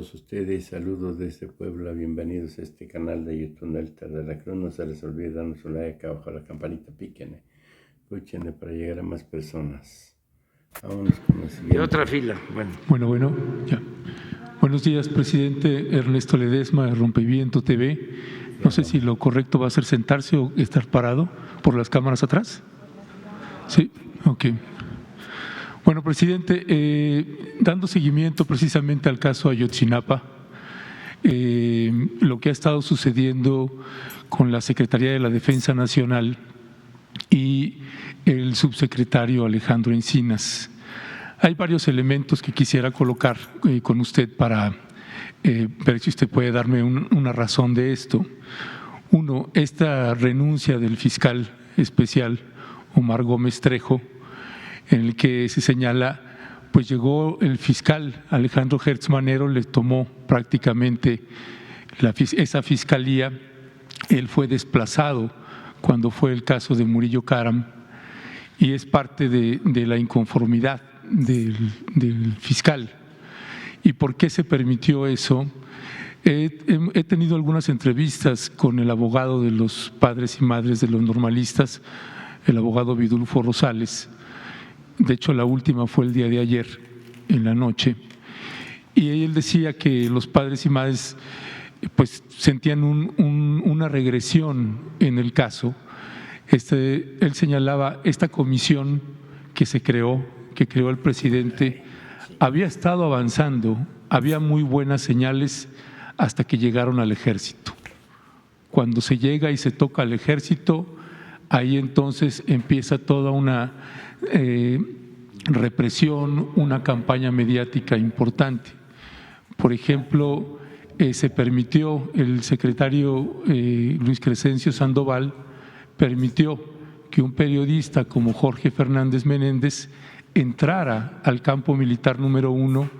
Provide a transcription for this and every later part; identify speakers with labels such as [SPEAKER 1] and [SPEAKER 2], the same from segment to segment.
[SPEAKER 1] todos ustedes, saludos desde Puebla, bienvenidos a este canal de YouTube Altar de la Cruz. No se les olvide darnos su like, abajo la campanita, píquenle, escúchenle para llegar a más personas. Vámonos con la siguiente.
[SPEAKER 2] De otra fila,
[SPEAKER 3] Bueno, ya. Buenos días, presidente Ernesto Ledesma de Rompeviento TV. No sé si lo correcto va a ser sentarse o estar parado por las cámaras atrás. Sí, ok. Bueno, presidente, dando seguimiento precisamente al caso Ayotzinapa, lo que ha estado sucediendo con la Secretaría de la Defensa Nacional y el subsecretario Alejandro Encinas. Hay varios elementos que quisiera colocar con usted para ver si usted puede darme una razón de esto. Uno, esta renuncia del fiscal especial Omar Gómez Trejo, en el que se señala, pues llegó el fiscal Alejandro Gertz Manero, le tomó prácticamente esa fiscalía, él fue desplazado cuando fue el caso de Murillo Karam y es parte de la inconformidad del fiscal. ¿Y por qué se permitió eso? He tenido algunas entrevistas con el abogado de los padres y madres de los normalistas, el abogado Vidulfo Rosales. De hecho, la última fue el día de ayer, en la noche, y él decía que los padres y madres pues sentían una regresión en el caso. Él señalaba esta comisión que creó el presidente, había estado avanzando, había muy buenas señales hasta que llegaron al ejército. Cuando se llega y se toca al ejército, ahí entonces empieza toda una represión, una campaña mediática importante. Por ejemplo, se permitió, el secretario Luis Crescencio Sandoval permitió que un periodista como Jorge Fernández Menéndez entrara al campo militar número 1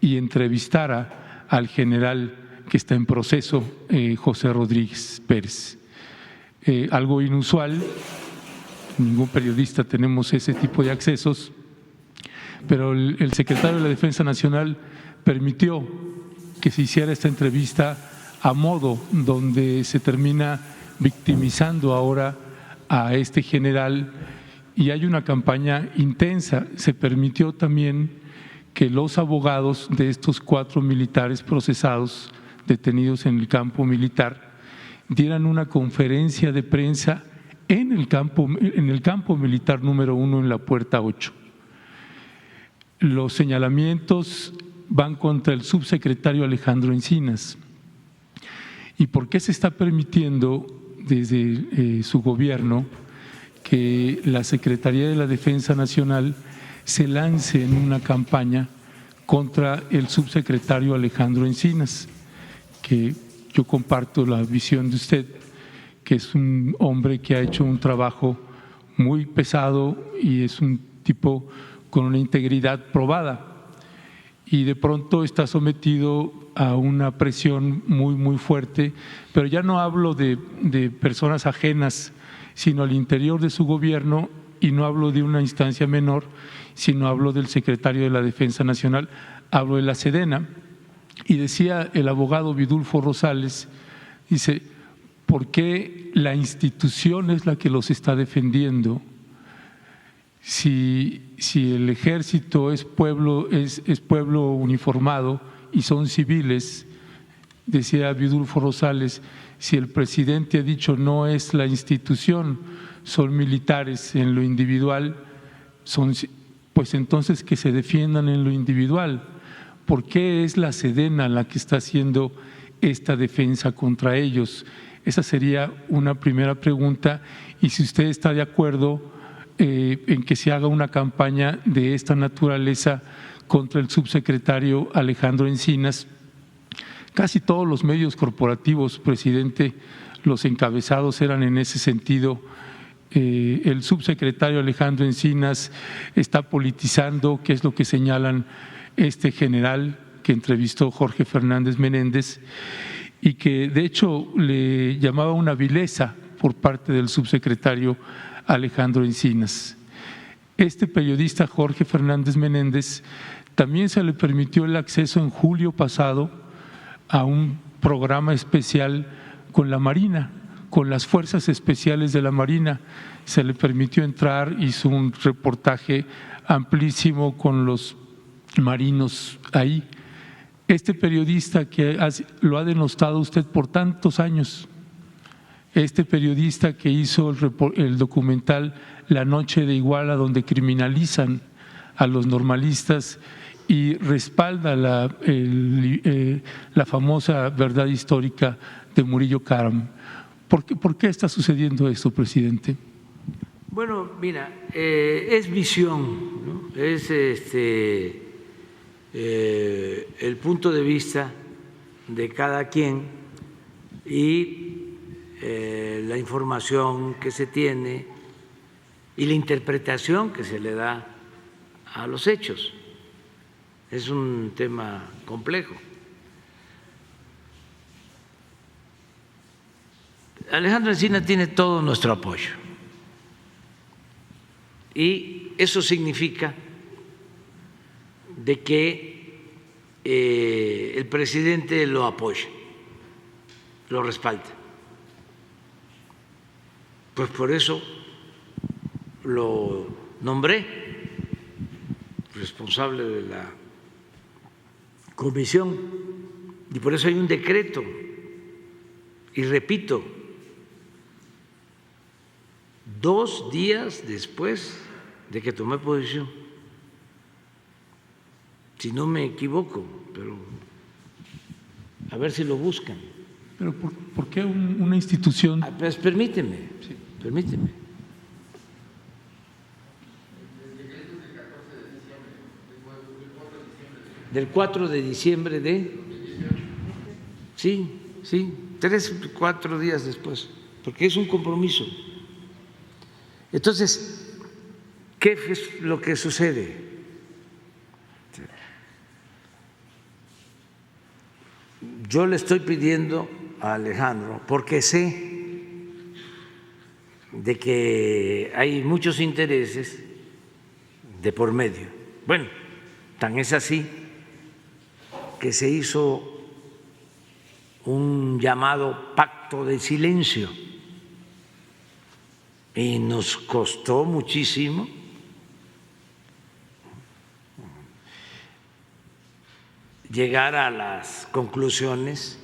[SPEAKER 3] y entrevistara al general que está en proceso, José Rodríguez Pérez. Algo inusual, ningún periodista tenemos ese tipo de accesos, pero el secretario de la Defensa Nacional permitió que se hiciera esta entrevista a modo donde se termina victimizando ahora a este general y hay una campaña intensa. Se permitió también que los abogados de estos 4 militares procesados, detenidos en el campo militar, dieran una conferencia de prensa en el campo militar número 1 en la puerta 8. Los señalamientos van contra el subsecretario Alejandro Encinas. ¿Y por qué se está permitiendo desde su gobierno que la Secretaría de la Defensa Nacional se lance en una campaña contra el subsecretario Alejandro Encinas? Que yo comparto la visión de usted, que es un hombre que ha hecho un trabajo muy pesado y es un tipo con una integridad probada y de pronto está sometido a una presión muy fuerte, pero ya no hablo de personas ajenas, sino al interior de su gobierno, y no hablo de una instancia menor, sino hablo del secretario de la Defensa Nacional, hablo de la Sedena. Y decía el abogado Vidulfo Rosales, dice, ¿por qué la institución es la que los está defendiendo? Si el ejército es pueblo uniformado y son civiles, decía Vidulfo Rosales, si el presidente ha dicho no es la institución, son militares en lo individual, pues entonces que se defiendan en lo individual. ¿Por qué es la Sedena la que está haciendo esta defensa contra ellos? Esa sería una primera pregunta, y si usted está de acuerdo en que se haga una campaña de esta naturaleza contra el subsecretario Alejandro Encinas. Casi todos los medios corporativos, presidente, los encabezados eran en ese sentido. El subsecretario Alejandro Encinas está politizando, que es lo que señalan este general que entrevistó Jorge Fernández Menéndez, y que de hecho le llamaba una vileza por parte del subsecretario Alejandro Encinas. Este periodista Jorge Fernández Menéndez también se le permitió el acceso en julio pasado a un programa especial con la Marina, con las Fuerzas Especiales de la Marina. Se le permitió entrar, hizo un reportaje amplísimo con los marinos ahí. Este periodista que lo ha denostado usted por tantos años, este periodista que hizo el documental La Noche de Iguala, donde criminalizan a los normalistas y respalda la famosa verdad histórica de Murillo Karam. ¿Por qué está sucediendo esto, presidente?
[SPEAKER 2] Bueno, mira, es visión, ¿no? Es el punto de vista de cada quien y la información que se tiene y la interpretación que se le da a los hechos. Es un tema complejo. Alejandro Encina tiene todo nuestro apoyo y eso significa de que el presidente lo apoya, lo respalda. Pues por eso lo nombré responsable de la comisión y por eso hay un decreto. Y repito, 2 días después de que tomé posición, si no me equivoco, pero a ver si lo buscan.
[SPEAKER 3] ¿Pero por qué una institución?
[SPEAKER 2] Pues permíteme,
[SPEAKER 3] Sí.
[SPEAKER 2] permíteme. Del 4 de diciembre de… Sí, 3 o 4 días después, porque es un compromiso. Entonces, ¿qué es lo que sucede? Yo le estoy pidiendo a Alejandro, porque sé de que hay muchos intereses de por medio. Bueno, tan es así que se hizo un llamado pacto de silencio y nos costó muchísimo llegar a las conclusiones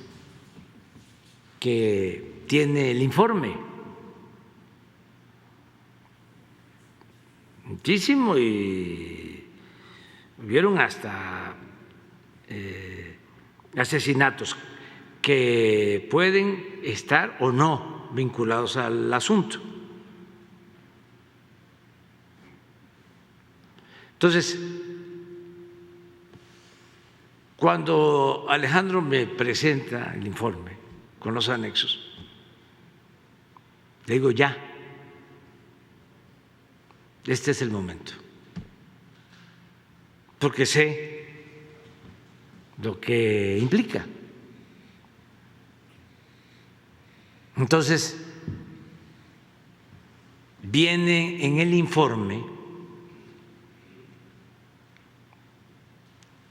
[SPEAKER 2] que tiene el informe. Muchísimo, y hubieron hasta asesinatos que pueden estar o no vinculados al asunto. Entonces, cuando Alejandro me presenta el informe con los anexos, le digo ya, este es el momento, porque sé lo que implica. Entonces, viene en el informe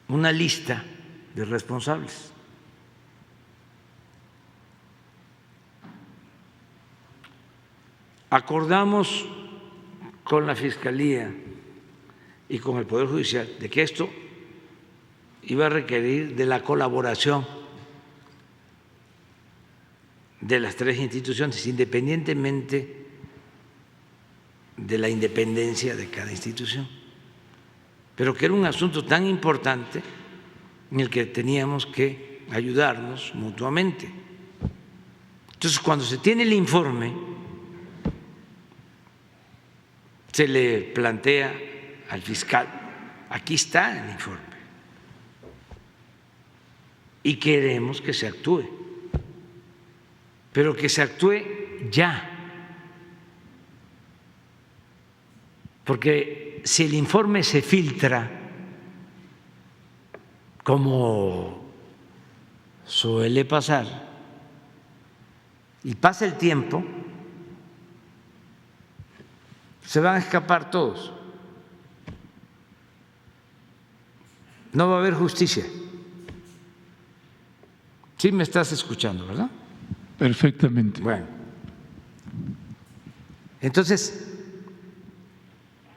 [SPEAKER 2] una lista de responsables. Acordamos con la Fiscalía y con el Poder Judicial de que esto iba a requerir de la colaboración de las 3 instituciones, independientemente de la independencia de cada institución, pero que era un asunto tan importante en el que teníamos que ayudarnos mutuamente. Entonces, cuando se tiene el informe, se le plantea al fiscal, aquí está el informe, y queremos que se actúe, pero que se actúe ya, porque si el informe se filtra, como suele pasar, y pasa el tiempo, se van a escapar todos, no va a haber justicia. Sí me estás escuchando, ¿verdad?
[SPEAKER 3] Perfectamente.
[SPEAKER 2] Bueno, entonces,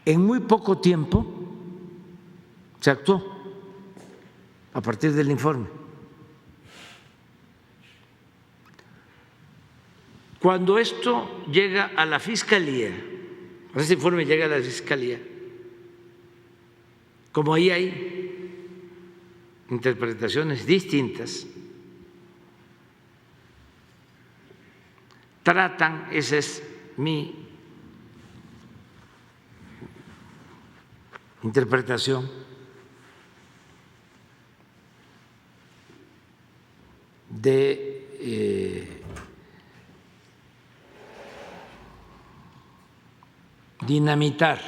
[SPEAKER 2] en muy poco tiempo se actuó a partir del informe. Cuando esto llega a la Fiscalía, ese informe llega a la Fiscalía, como ahí hay interpretaciones distintas, tratan, esa es mi interpretación, de dinamitar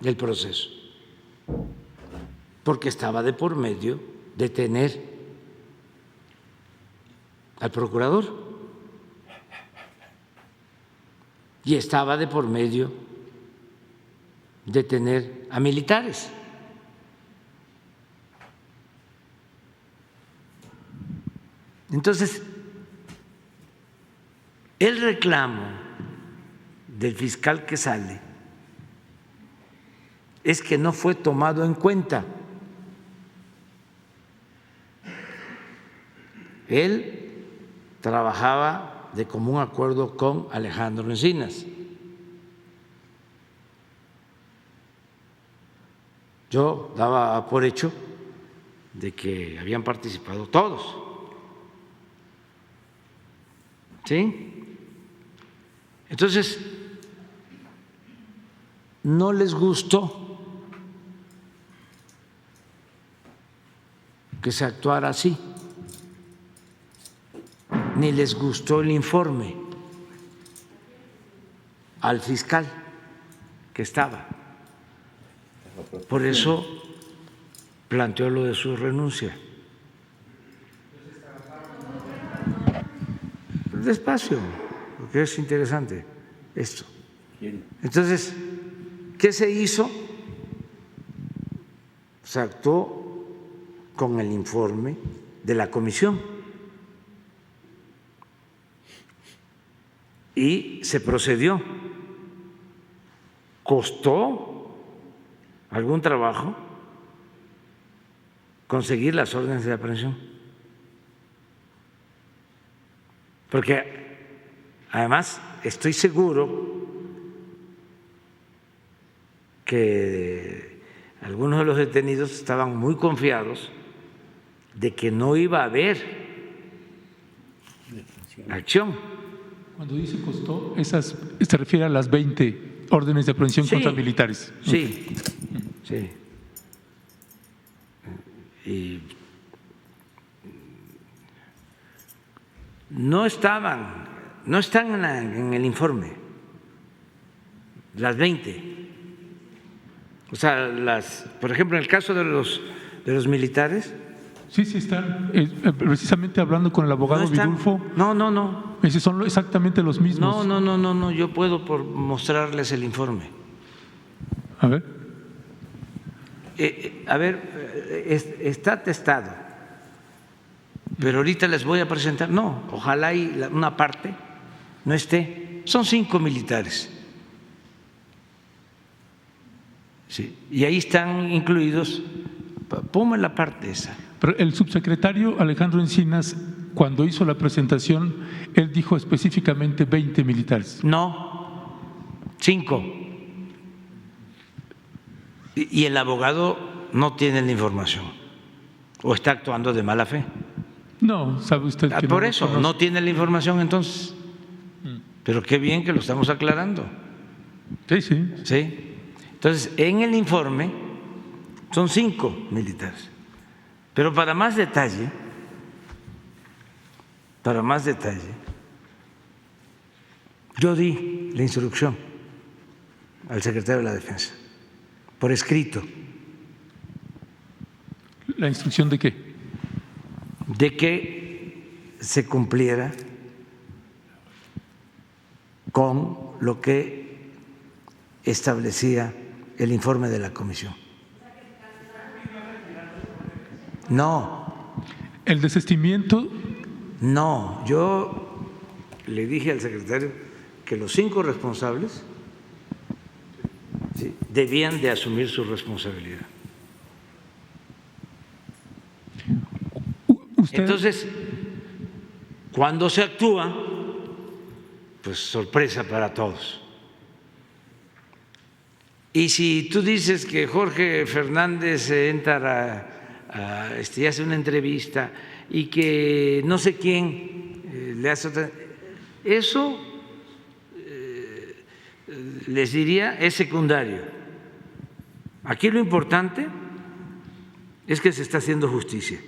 [SPEAKER 2] el proceso, porque estaba de por medio detener al procurador y estaba de por medio detener a militares. Entonces, el reclamo del fiscal que sale es que no fue tomado en cuenta. Él trabajaba de común acuerdo con Alejandro Encinas. Yo daba por hecho de que habían participado todos, ¿sí? Entonces, no les gustó que se actuara así, ni les gustó el informe al fiscal que estaba. Por eso planteó lo de su renuncia. Despacio, porque es interesante esto. Entonces, ¿qué se hizo? Se actuó con el informe de la comisión y se procedió. Costó algún trabajo conseguir las órdenes de aprehensión, porque además estoy seguro que algunos de los detenidos estaban muy confiados de que no iba a haber acción.
[SPEAKER 3] Cuando dice costó, esas se refiere a las 20 órdenes de aprehensión contra militares.
[SPEAKER 2] Sí, sí. Y no están en el informe las 20. O sea, por ejemplo, en el caso de los militares.
[SPEAKER 3] Sí, están. Precisamente hablando con el abogado Vidulfo.
[SPEAKER 2] No.
[SPEAKER 3] Esos son exactamente los mismos.
[SPEAKER 2] No. Yo puedo mostrarles el informe.
[SPEAKER 3] A ver.
[SPEAKER 2] Está atestado, pero ahorita les voy a presentar. No, ojalá y una parte no esté. Son 5 militares. Sí, y ahí están incluidos. Ponme la parte esa.
[SPEAKER 3] Pero el subsecretario Alejandro Encinas, cuando hizo la presentación, él dijo específicamente 20 militares.
[SPEAKER 2] No, 5. Y el abogado no tiene la información o está actuando de mala fe.
[SPEAKER 3] No, sabe usted que
[SPEAKER 2] por eso no tiene la información entonces. Pero qué bien que lo estamos aclarando.
[SPEAKER 3] Sí.
[SPEAKER 2] Entonces, en el informe son 5 militares. Pero para más detalle, yo di la instrucción al secretario de la Defensa, por escrito.
[SPEAKER 3] ¿La instrucción de qué?
[SPEAKER 2] De que se cumpliera con lo que establecía el informe de la comisión. No.
[SPEAKER 3] El desistimiento
[SPEAKER 2] No, yo le dije al secretario que los 5 responsables debían de asumir su responsabilidad. Entonces, cuando se actúa, pues sorpresa para todos. Y si tú dices que Jorge Fernández entra y hace una entrevista y que no sé quién le hace otra, eso les diría es secundario. Aquí lo importante es que se está haciendo justicia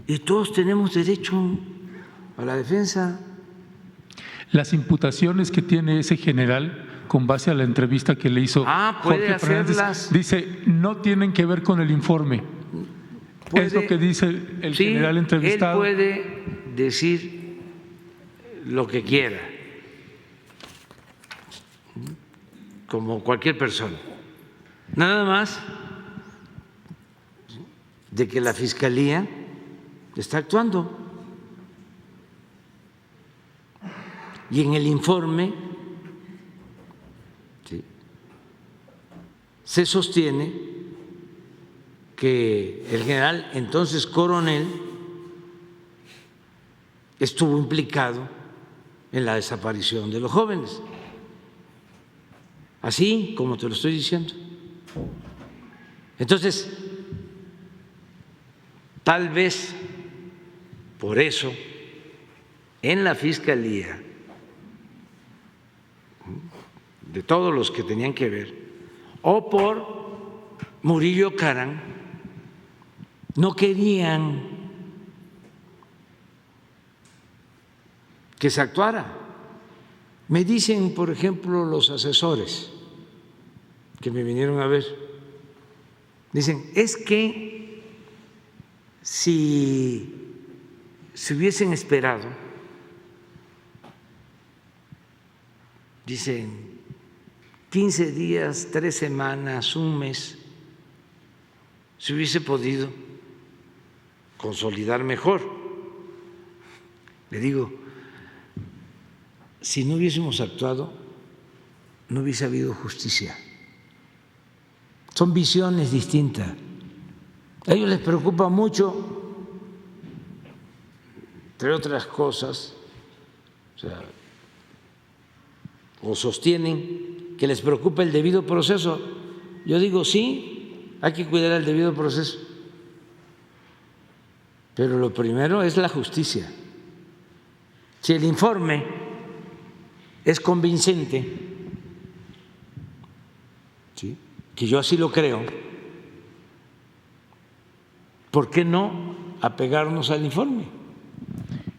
[SPEAKER 2] y todos tenemos derecho a la defensa.
[SPEAKER 3] Las imputaciones que tiene ese general con base a la entrevista que le hizo
[SPEAKER 2] puede
[SPEAKER 3] Jorge Fernández,
[SPEAKER 2] hacerlas.
[SPEAKER 3] dice, no tienen que ver con el informe. Es lo que dice el general entrevistado.
[SPEAKER 2] Él puede decir lo que quiera, como cualquier persona. Nada más de que la Fiscalía está actuando. Y en el informe se sostiene que el general, entonces coronel, estuvo implicado en la desaparición de los jóvenes, así como te lo estoy diciendo. Entonces, tal vez por eso en la Fiscalía, de todos los que tenían que ver, o por Murillo Karam, no querían que se actuara. Me dicen, por ejemplo, los asesores que me vinieron a ver, dicen, es que si se hubiesen esperado, dicen, 15 días, 3 semanas, un mes, se hubiese podido consolidar mejor. Le digo, si no hubiésemos actuado, no hubiese habido justicia. Son visiones distintas. A ellos les preocupa mucho, entre otras cosas, o sostienen que les preocupa el debido proceso. Yo digo, sí, hay que cuidar el debido proceso, pero lo primero es la justicia. Si el informe es convincente, ¿sí?, que yo así lo creo, ¿por qué no apegarnos al informe?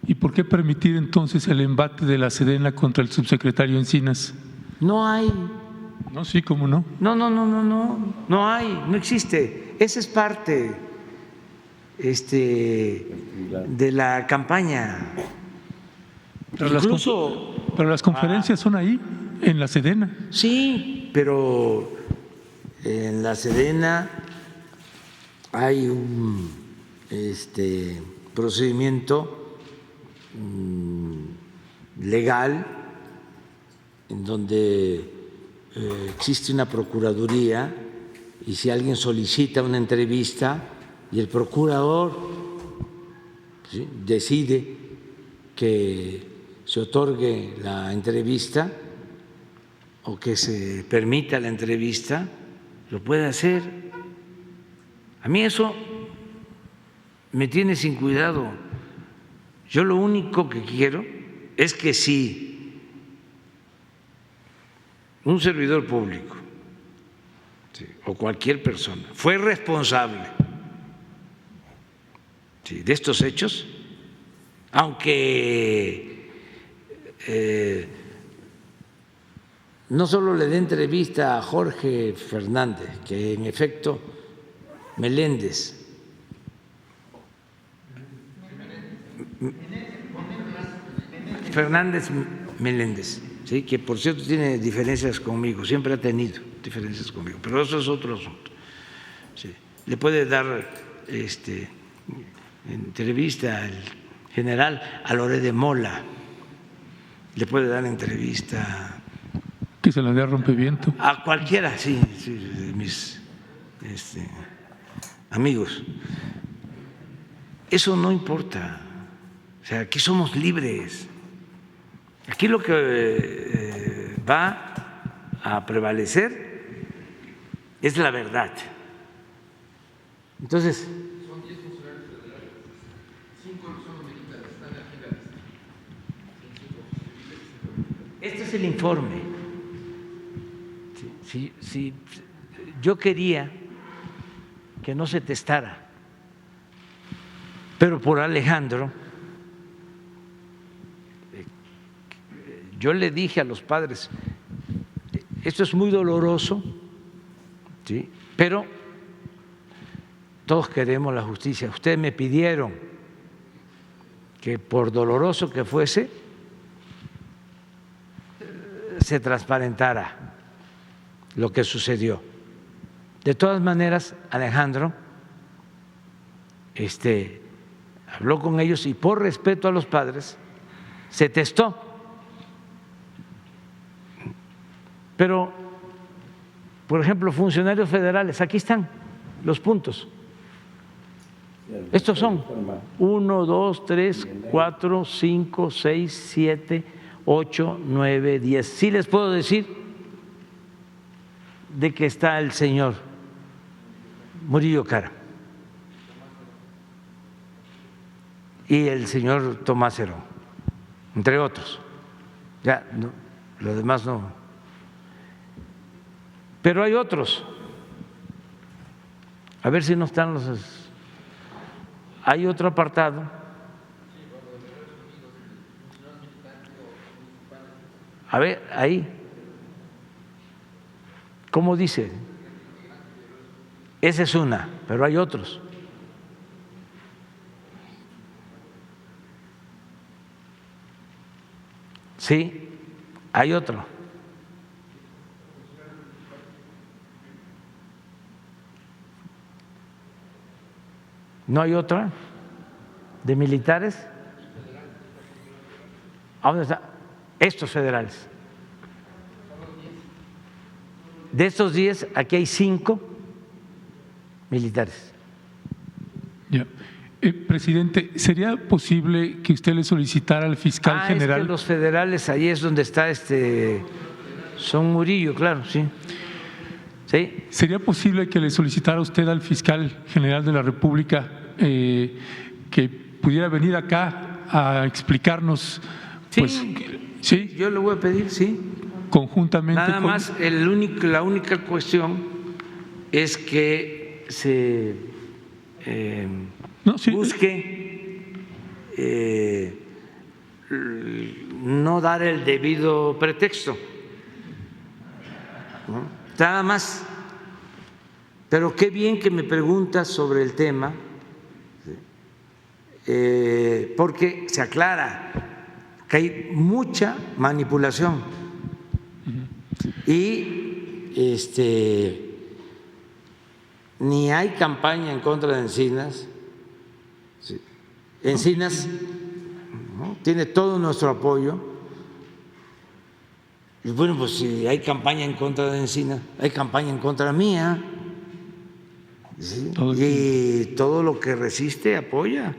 [SPEAKER 3] ¿Y por qué permitir entonces el embate de la Sedena contra el subsecretario Encinas?
[SPEAKER 2] No hay.
[SPEAKER 3] No, sí, ¿cómo no?
[SPEAKER 2] No hay, no existe. Esa es parte de la campaña.
[SPEAKER 3] Pero
[SPEAKER 2] incluso
[SPEAKER 3] las conferencias son ahí, en la Sedena.
[SPEAKER 2] Sí, pero en la Sedena hay un procedimiento legal en donde existe una procuraduría, y si alguien solicita una entrevista y el procurador, ¿sí?, decide que se otorgue la entrevista o que se permita la entrevista, lo puede hacer. A mí eso me tiene sin cuidado. Yo lo único que quiero es que si un servidor público, ¿sí?, o cualquier persona fue responsable, ¿sí?, de estos hechos, aunque no solo le dé entrevista a Jorge Fernández, que en efecto Fernández Meléndez, ¿sí?, que por cierto tiene diferencias conmigo, siempre ha tenido diferencias conmigo, pero eso es otro asunto. ¿Sí? Le puede dar entrevista general, a Loré de Mola, le puede dar entrevista.
[SPEAKER 3] Que se la dé a Rompeviento.
[SPEAKER 2] A cualquiera, sí, de mis amigos. Eso no importa. O sea, aquí somos libres. Aquí lo que va a prevalecer es la verdad. Entonces, son 10 funcionarios federales, 5 no son militares, están aquí en la lista. Este es el informe. Si yo quería que no se testara, pero por Alejandro, yo le dije a los padres, esto es muy doloroso, ¿sí? Pero todos queremos la justicia. Ustedes me pidieron que por doloroso que fuese, se transparentara lo que sucedió. De todas maneras, Alejandro habló con ellos y por respeto a los padres se testó. Pero, por ejemplo, funcionarios federales, aquí están los puntos. Estos son 1, 2, 3, 4, 5, 6, 7, 8, 9, 10. Sí les puedo decir de que está el señor Murillo Caram y el señor Tomás Herón, entre otros. Ya, no, lo demás no. Pero hay otros. A ver si no están los. Hay otro apartado. A ver, ahí. ¿Cómo dice? Esa es una, pero hay otros. Sí, hay otro. ¿No hay otra de militares? ¿A dónde está? Estos federales. De estos 10, aquí hay 5 militares.
[SPEAKER 3] Ya. Presidente, ¿sería posible que usted le solicitara al fiscal general?
[SPEAKER 2] Es que los federales, ahí es donde está son Murillo, claro, sí. Sí.
[SPEAKER 3] ¿Sería posible que le solicitara usted al fiscal general de la República que pudiera venir acá a explicarnos?
[SPEAKER 2] Sí,
[SPEAKER 3] pues, sí,
[SPEAKER 2] yo le voy a pedir, sí.
[SPEAKER 3] Conjuntamente.
[SPEAKER 2] Nada más, la única cuestión es que se busque no dar el debido pretexto, ¿no? Nada más. Pero qué bien que me preguntas sobre el tema, porque se aclara que hay mucha manipulación y ni hay campaña en contra de Encinas. Encinas, ¿no?, tiene todo nuestro apoyo. Y bueno, pues si hay campaña en contra de Encinas, hay campaña en contra mía. ¿Sí? Y todo lo que resiste apoya.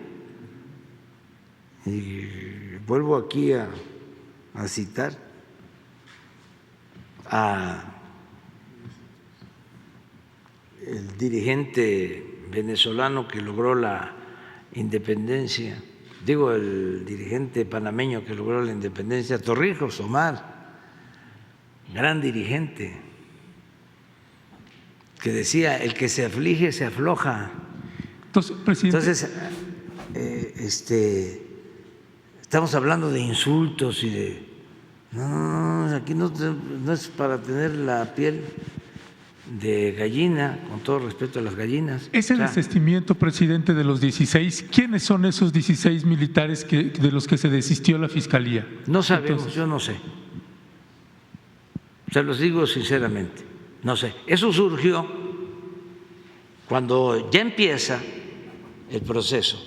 [SPEAKER 2] Y vuelvo aquí a citar a el dirigente venezolano que logró la independencia, digo el dirigente panameño que logró la independencia, Torrijos, Omar, gran dirigente, que decía: el que se aflige se afloja.
[SPEAKER 3] Entonces, presidente.
[SPEAKER 2] Entonces, estamos hablando de insultos y de… No, aquí no es para tener la piel de gallina, con todo respeto a las gallinas.
[SPEAKER 3] Ese desistimiento, presidente, de los 16, ¿quiénes son esos 16 militares de los que se desistió la Fiscalía?
[SPEAKER 2] No sabemos, yo no sé. Se los digo sinceramente, no sé. Eso surgió cuando ya empieza el proceso,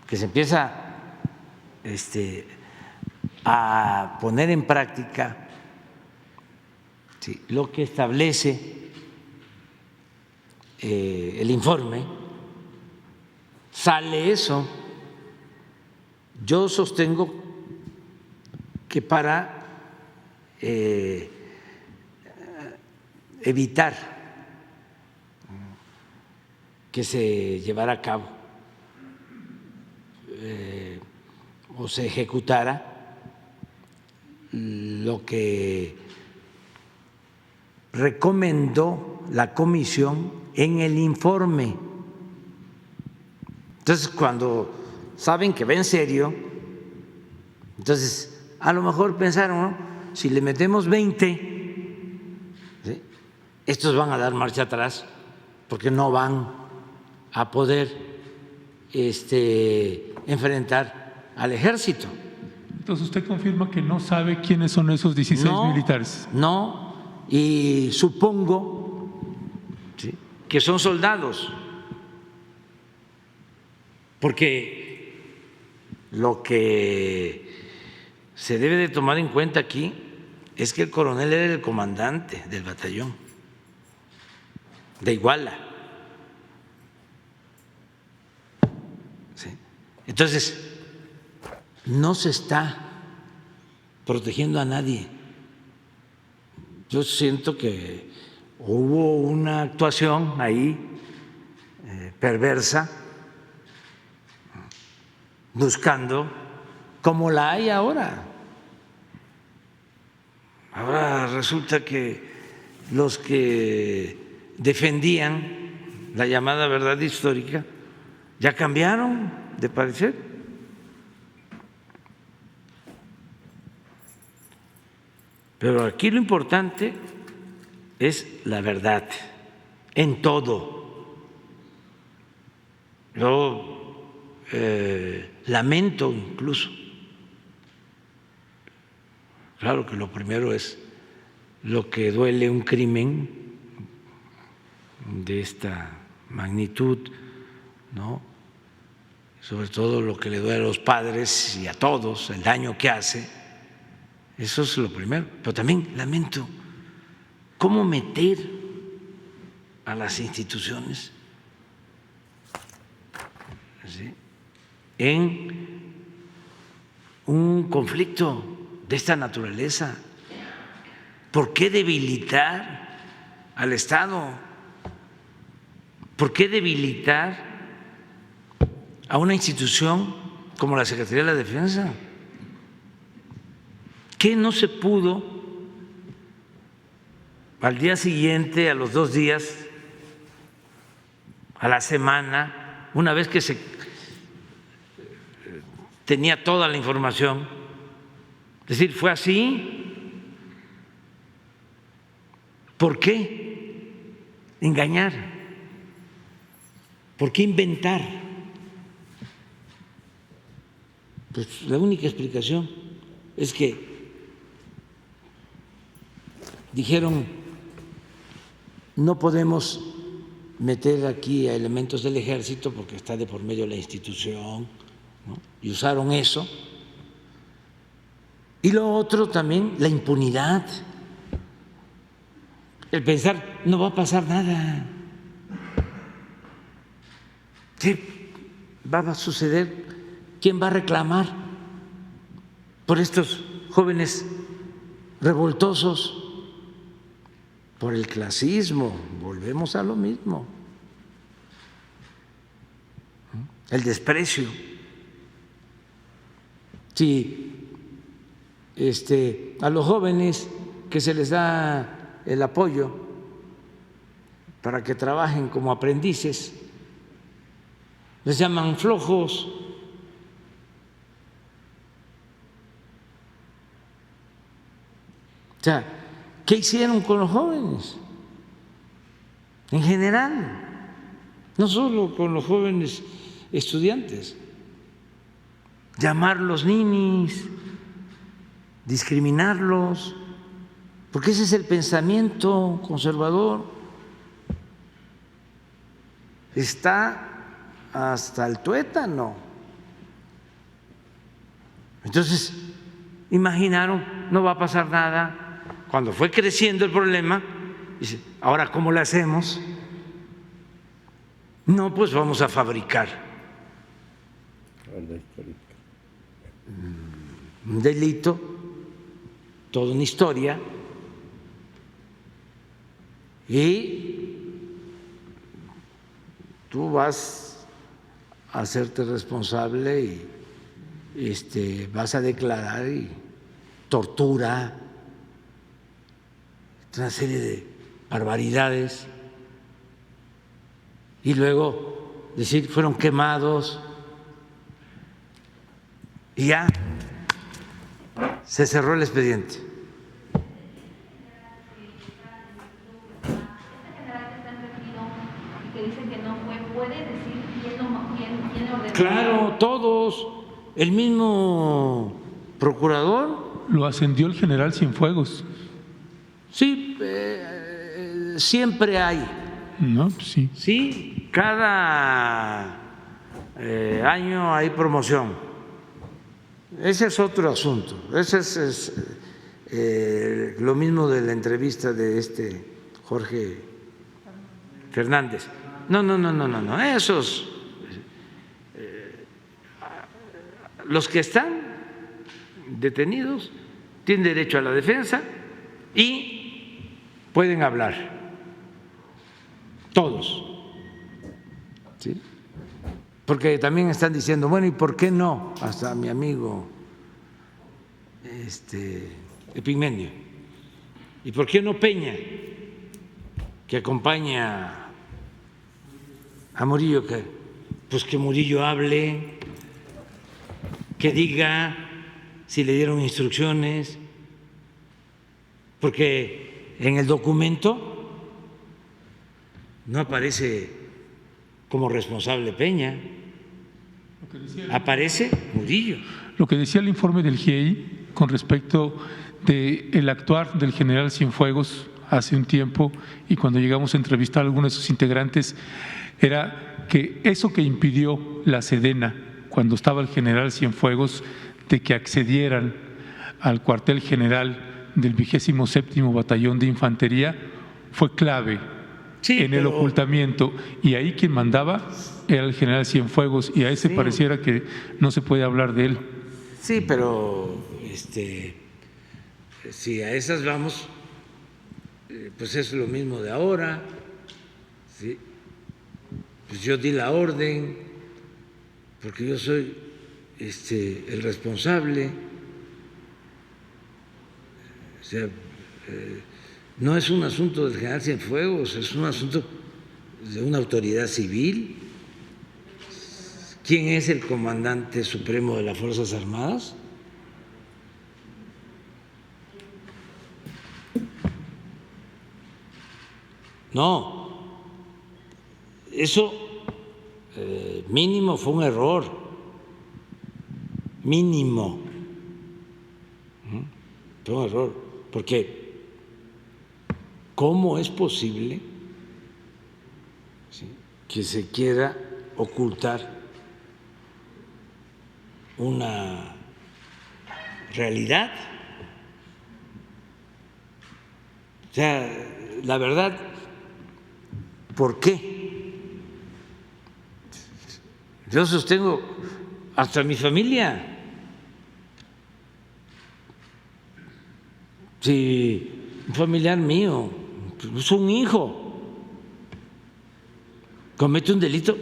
[SPEAKER 2] que se empieza a poner en práctica, sí, lo que establece el informe. Sale eso. Yo sostengo que para evitar que se llevara a cabo o se ejecutara lo que recomendó la comisión en el informe. Entonces, cuando saben que va en serio, entonces a lo mejor pensaron, ¿no? Si le metemos 20, ¿sí?, estos van a dar marcha atrás porque no van a poder enfrentar al ejército.
[SPEAKER 3] Entonces, ¿usted confirma que no sabe quiénes son esos 16 militares?
[SPEAKER 2] No, y supongo, ¿sí?, que son soldados, porque lo que se debe de tomar en cuenta aquí es que el coronel era el comandante del batallón de Iguala. ¿Sí? Entonces, no se está protegiendo a nadie. Yo siento que hubo una actuación ahí perversa, buscando como la hay ahora. Ahora resulta que los que defendían la llamada verdad histórica ya cambiaron de parecer. Pero aquí lo importante es la verdad en todo. Yo lamento incluso, claro que lo primero es lo que duele un crimen de esta magnitud, ¿no? Sobre todo lo que le duele a los padres y a todos, el daño que hace, eso es lo primero. Pero también lamento cómo meter a las instituciones, ¿sí?, en un conflicto de esta naturaleza. ¿Por qué debilitar al Estado? ¿Por qué debilitar a una institución como la Secretaría de la Defensa? ¿Qué no se pudo al día siguiente, a los 2 días, a la semana, una vez que se tenía toda la información? Es decir, fue así. ¿Por qué engañar? ¿Por qué inventar? Pues la única explicación es que dijeron: no podemos meter aquí a elementos del ejército porque está de por medio la institución, ¿no? Y usaron eso. Y lo otro también, la impunidad, el pensar no va a pasar nada. ¿Qué va a suceder? ¿Quién va a reclamar por estos jóvenes revoltosos? Por el clasismo, volvemos a lo mismo, el desprecio. Si a los jóvenes que se les da el apoyo para que trabajen como aprendices, les llaman flojos. O sea, ¿qué hicieron con los jóvenes? En general, no solo con los jóvenes estudiantes. Llamarlos ninis, discriminarlos, porque ese es el pensamiento conservador. Está hasta el tuétano Entonces, imaginaron, no va a pasar nada. Cuando fue creciendo el problema, dice, ahora, ¿cómo le hacemos? No, pues vamos a fabricar un delito, toda una historia, y tú vas a hacerte responsable y vas a declarar y tortura, una serie de barbaridades, y luego decir fueron quemados y ya se cerró el expediente. Claro, todos, el mismo procurador.
[SPEAKER 3] Lo ascendió el general Cienfuegos.
[SPEAKER 2] Sí, siempre hay.
[SPEAKER 3] No, sí.
[SPEAKER 2] Sí, cada año hay promoción. Ese es otro asunto. Ese es lo mismo de la entrevista de Jorge Fernández. No. Esos, los que están detenidos tienen derecho a la defensa y pueden hablar. Todos, ¿sí? Porque también están diciendo, bueno, ¿y por qué no? Hasta mi amigo Epigmenio, ¿y por qué no Peña, que acompaña a Murillo? Pues que Murillo hable, que diga si le dieron instrucciones, porque en el documento no aparece como responsable Peña, aparece Murillo.
[SPEAKER 3] Lo que decía el informe del GIEI con respecto del actuar del general Cienfuegos hace un tiempo y cuando llegamos a entrevistar a algunos de sus integrantes, era que eso que impidió la Sedena cuando estaba el general Cienfuegos de que accedieran al cuartel general del 27º Batallón de Infantería fue clave. Sí, en el ocultamiento, y ahí quien mandaba era el general Cienfuegos, y a ese pareciera que no se puede hablar de él.
[SPEAKER 2] Sí, pero si a esas vamos, pues es lo mismo de ahora, ¿sí? Pues yo di la orden, porque yo soy el responsable, o sea, no es un asunto del general Cienfuegos, es un asunto de una autoridad civil. ¿Quién es el comandante supremo de las Fuerzas Armadas? No, eso mínimo fue un error, mínimo, fue un error, porque ¿cómo es posible que se quiera ocultar una realidad? O sea, la verdad, ¿por qué? Yo sostengo hasta mi familia. Si un familiar mío, es un hijo, comete un delito,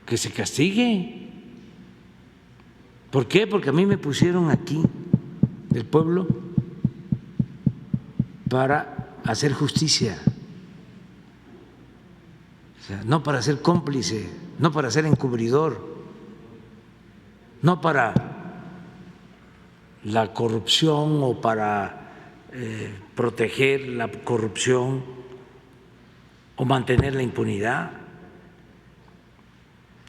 [SPEAKER 2] que se castigue. ¿Por qué? Porque a mí me pusieron aquí, del pueblo, para hacer justicia, o sea, no para ser cómplice, no para ser encubridor, no para la corrupción o para proteger la corrupción o mantener la impunidad.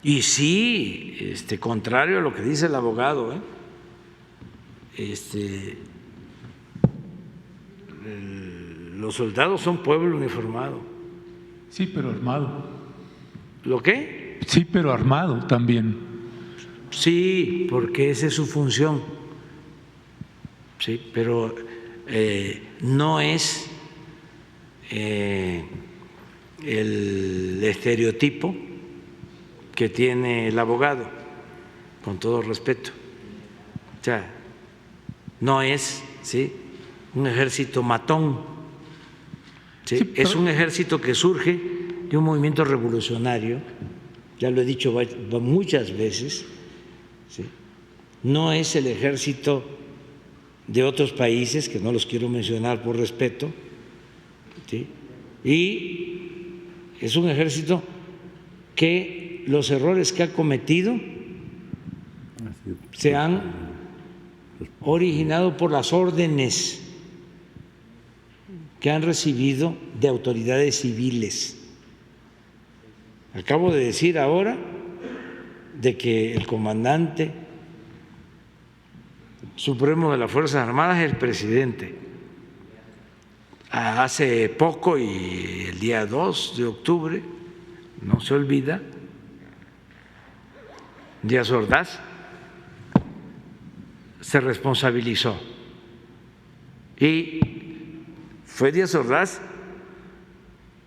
[SPEAKER 2] Y sí, contrario a lo que dice el abogado, los soldados son pueblo uniformado.
[SPEAKER 3] Sí, pero armado.
[SPEAKER 2] ¿Lo qué?
[SPEAKER 3] Sí, pero armado también.
[SPEAKER 2] Sí, porque esa es su función, sí, pero no es el estereotipo que tiene el abogado, con todo respeto. O sea, no es, ¿sí?, un ejército matón, ¿sí? Sí, es un ejército que surge de un movimiento revolucionario, ya lo he dicho muchas veces, ¿sí? No es el ejército de otros países, que no los quiero mencionar por respeto, ¿sí? Y es un ejército que los errores que ha cometido se han originado por las órdenes que han recibido de autoridades civiles. Acabo de decir ahora de que el comandante supremo de las Fuerzas Armadas es el presidente. Hace poco, y el día 2 de octubre, no se olvida, Díaz Ordaz se responsabilizó. Y fue Díaz Ordaz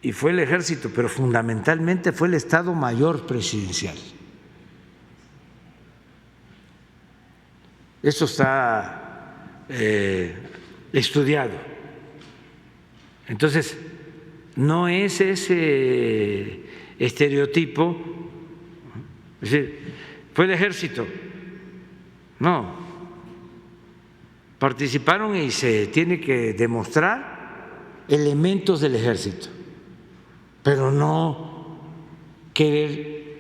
[SPEAKER 2] y fue el ejército, pero fundamentalmente fue el Estado Mayor Presidencial. Eso está estudiado. Entonces, no es ese estereotipo, es decir, fue el ejército. No, participaron y se tiene que demostrar elementos del ejército, pero no querer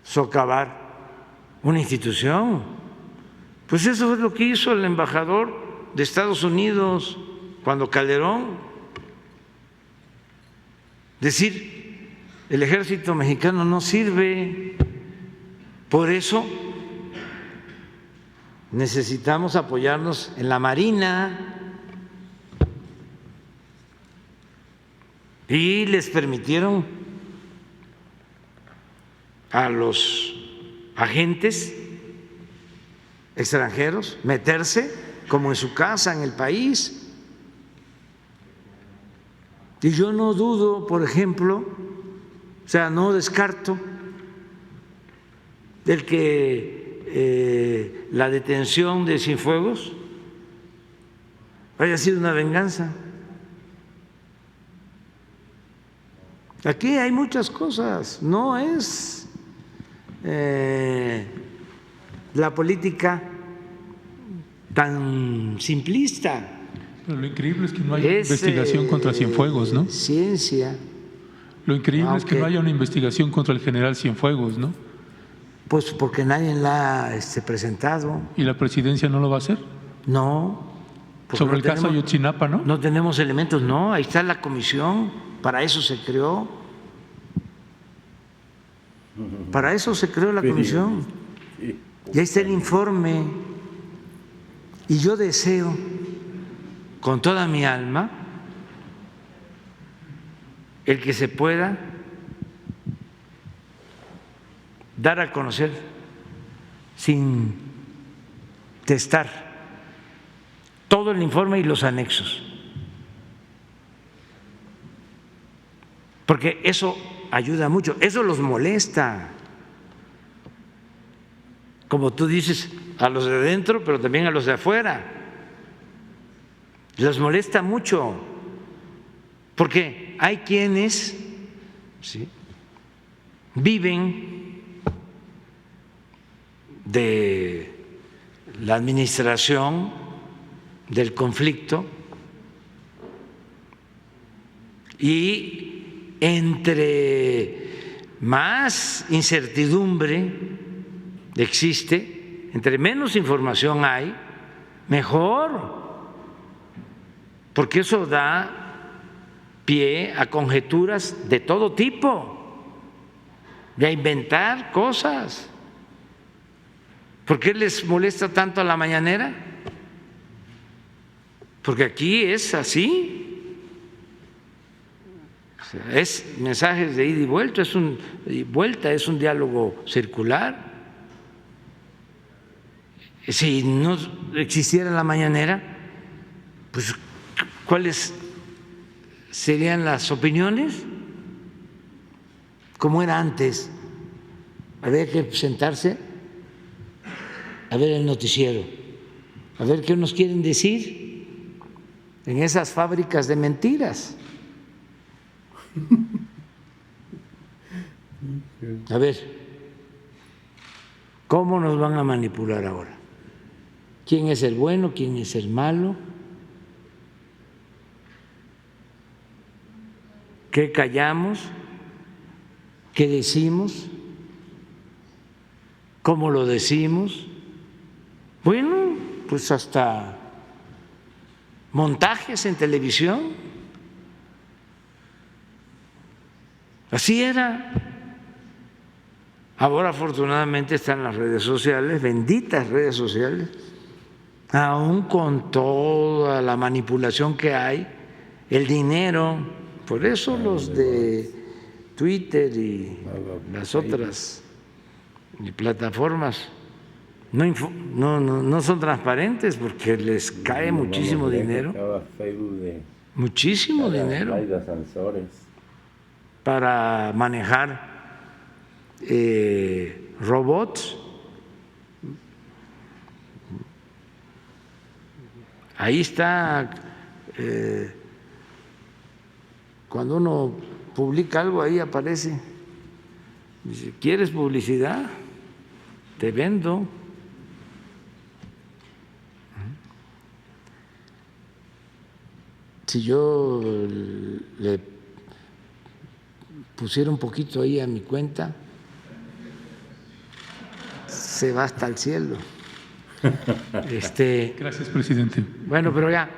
[SPEAKER 2] socavar una institución. Pues eso es lo que hizo el embajador de Estados Unidos cuando Calderón, decir el ejército mexicano no sirve. Por eso necesitamos apoyarnos en la Marina, y les permitieron a los agentes extranjeros meterse como en su casa en el país. Y yo no dudo, por ejemplo, o sea, no descarto del que la detención de Cienfuegos haya sido una venganza. Aquí hay muchas cosas, no es la política tan simplista.
[SPEAKER 3] Pero lo increíble es que no haya investigación contra Cienfuegos, ¿no?
[SPEAKER 2] Ciencia.
[SPEAKER 3] Lo increíble es que no haya una investigación contra el general Cienfuegos, ¿no?
[SPEAKER 2] Pues porque nadie la ha presentado.
[SPEAKER 3] ¿Y la presidencia no lo va a hacer?
[SPEAKER 2] No.
[SPEAKER 3] Sobre el caso Ayotzinapa, ¿no?
[SPEAKER 2] No tenemos elementos, no. Ahí está la comisión, para eso se creó. Para eso se creó la comisión. Y ahí está el informe. Y yo deseo con toda mi alma el que se pueda dar a conocer sin testar todo el informe y los anexos, porque eso ayuda mucho, eso los molesta, como tú dices, a los de dentro, pero también a los de afuera. Les molesta mucho, porque hay quienes, ¿sí?, viven de la administración del conflicto, y entre más incertidumbre existe, entre menos información hay, mejor, porque eso da pie a conjeturas de todo tipo, de a inventar cosas. ¿Por qué les molesta tanto a la mañanera? Porque aquí es así. sea, es mensajes de ida y vuelta, es un diálogo circular. Si no existiera la mañanera, pues ¿cuáles serían las opiniones? Como era antes, había que sentarse a ver el noticiero, a ver qué nos quieren decir en esas fábricas de mentiras. A ver, ¿cómo nos van a manipular ahora? ¿Quién es el bueno? ¿Quién es el malo? ¿Qué callamos? ¿Qué decimos? ¿Cómo lo decimos? Bueno, pues hasta montajes en televisión. Así era. Ahora afortunadamente están las redes sociales, benditas redes sociales, aún con toda la manipulación que hay, el dinero. Por eso los de Twitter y las otras plataformas no son transparentes porque les cae muchísimo dinero, muchísimo dinero para manejar robots. Ahí está, cuando uno publica algo, ahí aparece. Dice, ¿quieres publicidad? Te vendo. Si yo le pusiera un poquito ahí a mi cuenta, se va hasta el cielo.
[SPEAKER 3] Gracias, presidente.
[SPEAKER 2] Bueno, pero ya,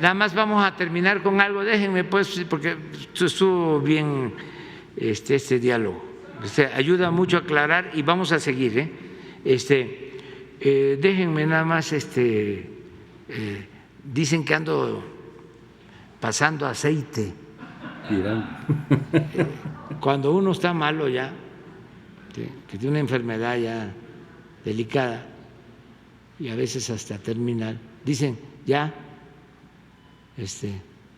[SPEAKER 2] nada más vamos a terminar con algo. Déjenme, pues, porque estuvo bien este diálogo. Ayuda mucho a aclarar y vamos a seguir. Déjenme nada más, dicen que ando pasando aceite. Cuando uno está malo ya, que tiene una enfermedad ya delicada y a veces hasta terminal, dicen ya,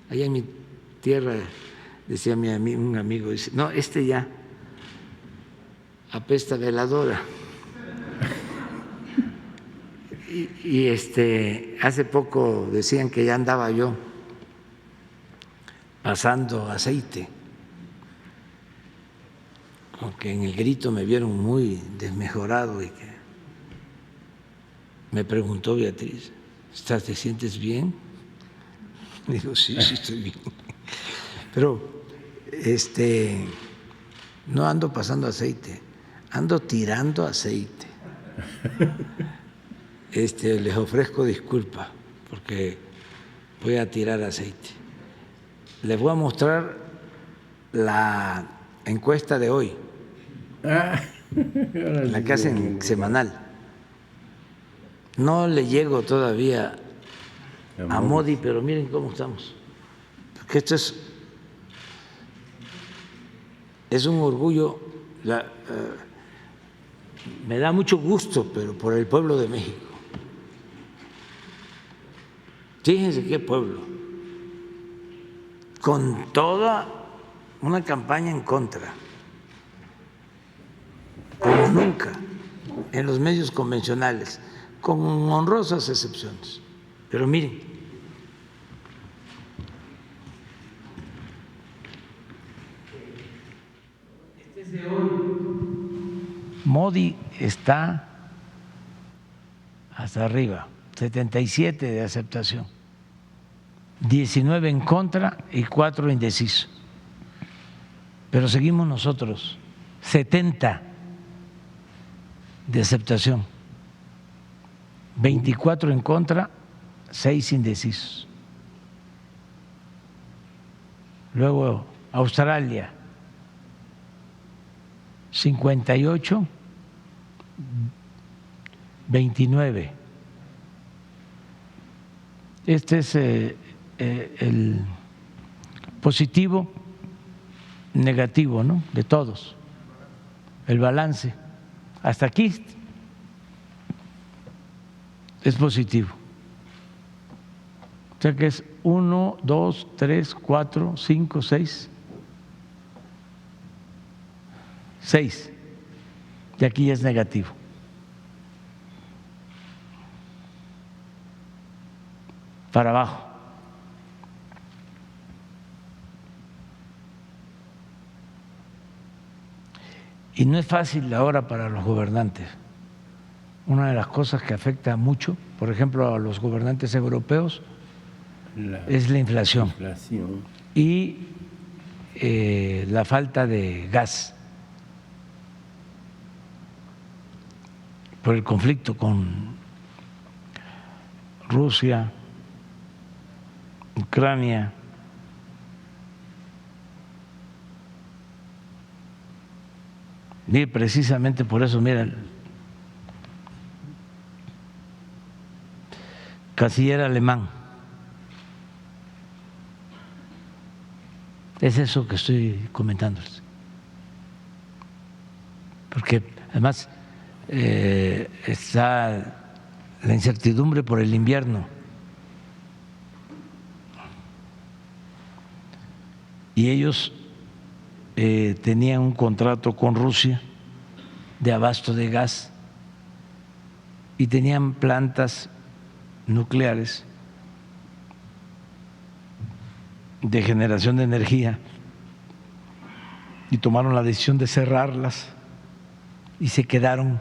[SPEAKER 2] allá en mi tierra, decía un amigo, dice, no, ya apesta veladora. Y hace poco decían que ya andaba yo pasando aceite, aunque en el grito me vieron muy desmejorado y que me preguntó Beatriz, ¿te sientes bien? Digo, sí, estoy bien. Pero no ando pasando aceite, ando tirando aceite. Les ofrezco disculpas porque voy a tirar aceite. Les voy a mostrar la encuesta de hoy, la que hacen semanal. No le llego todavía a Modi, pero miren cómo estamos. Porque esto es un orgullo, me da mucho gusto, pero por el pueblo de México. Fíjense qué pueblo, con toda una campaña en contra, como nunca en los medios convencionales, con honrosas excepciones. Pero miren, este es de hoy. Modi está hasta arriba, 77 de aceptación, 19 en contra y 4 indecisos. Pero seguimos nosotros, 70 de aceptación, 24 en contra, 6 indecisos. Luego Australia, 58, 29. Este es el positivo, negativo, ¿no? De todos, el balance. Hasta aquí es positivo. O sea que es 1, 2, 3, 4, 5, 6. 6. Y aquí es negativo. Para abajo. Y no es fácil ahora para los gobernantes. Una de las cosas que afecta mucho, por ejemplo, a los gobernantes europeos, es la inflación y la falta de gas por el conflicto con Rusia, Ucrania. Y precisamente por eso, mira, canciller alemán, es eso que estoy comentándoles, porque además está la incertidumbre por el invierno y ellos tenían un contrato con Rusia de abasto de gas y tenían plantas nucleares de generación de energía y tomaron la decisión de cerrarlas y se quedaron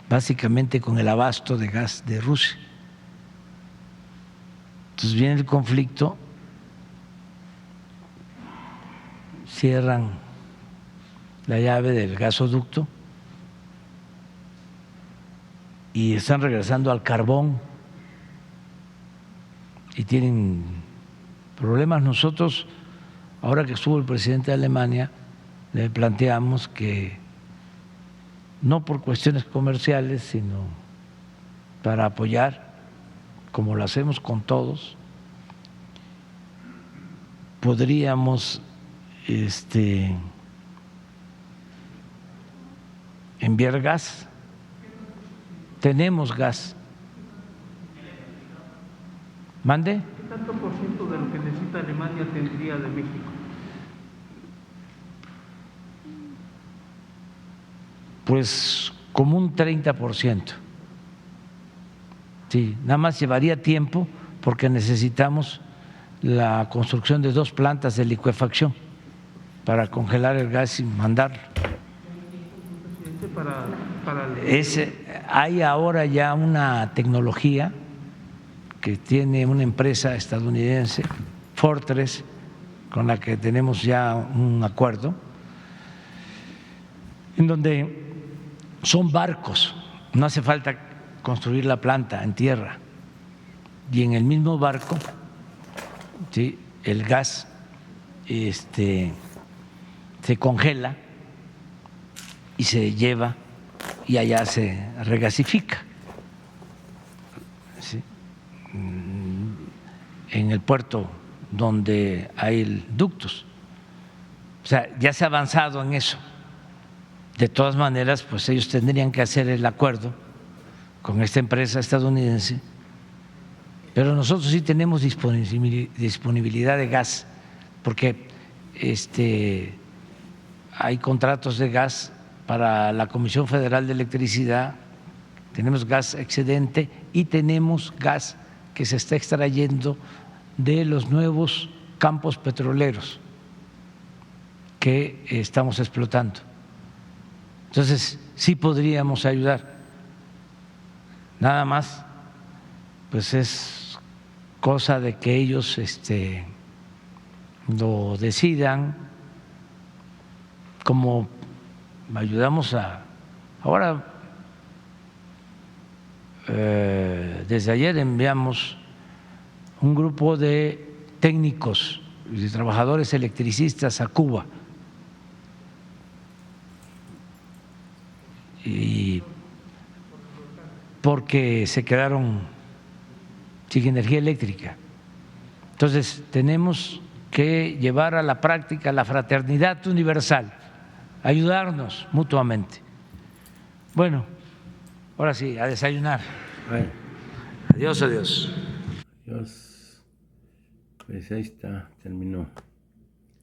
[SPEAKER 2] básicamente con el abasto de gas de Rusia. Entonces viene el conflicto, cierran la llave del gasoducto y están regresando al carbón y tienen problemas. Nosotros, ahora que estuvo el presidente de Alemania, le planteamos que no por cuestiones comerciales, sino para apoyar, como lo hacemos con todos, podríamos enviar gas. Tenemos gas. ¿Mande?
[SPEAKER 4] ¿Qué tanto por ciento de lo que necesita Alemania tendría de México?
[SPEAKER 2] Pues como un 30%. Sí, nada más llevaría tiempo porque necesitamos la construcción de 2 plantas de licuefacción para congelar el gas y mandarlo. Hay ahora ya una tecnología que tiene una empresa estadounidense, Fortress, con la que tenemos ya un acuerdo, en donde son barcos, no hace falta construir la planta en tierra, y en el mismo barco, ¿sí?, el gas se congela y se lleva y allá se regasifica, ¿sí?, en el puerto donde hay ductos. O sea, ya se ha avanzado en eso. De todas maneras, pues ellos tendrían que hacer el acuerdo con esta empresa estadounidense, pero nosotros sí tenemos disponibilidad de gas, porque hay contratos de gas para la Comisión Federal de Electricidad, tenemos gas excedente y tenemos gas que se está extrayendo de los nuevos campos petroleros que estamos explotando. Entonces, sí podríamos ayudar. Nada más, pues es cosa de que ellos lo decidan, como ayudamos ahora. Desde ayer enviamos un grupo de técnicos y de trabajadores electricistas a Cuba, y porque se quedaron sin energía eléctrica. Entonces tenemos que llevar a la práctica la fraternidad universal, ayudarnos mutuamente. Bueno, ahora sí, a desayunar.
[SPEAKER 1] Bueno,
[SPEAKER 2] Adiós, adiós.
[SPEAKER 1] Dios, pues ahí está, terminó.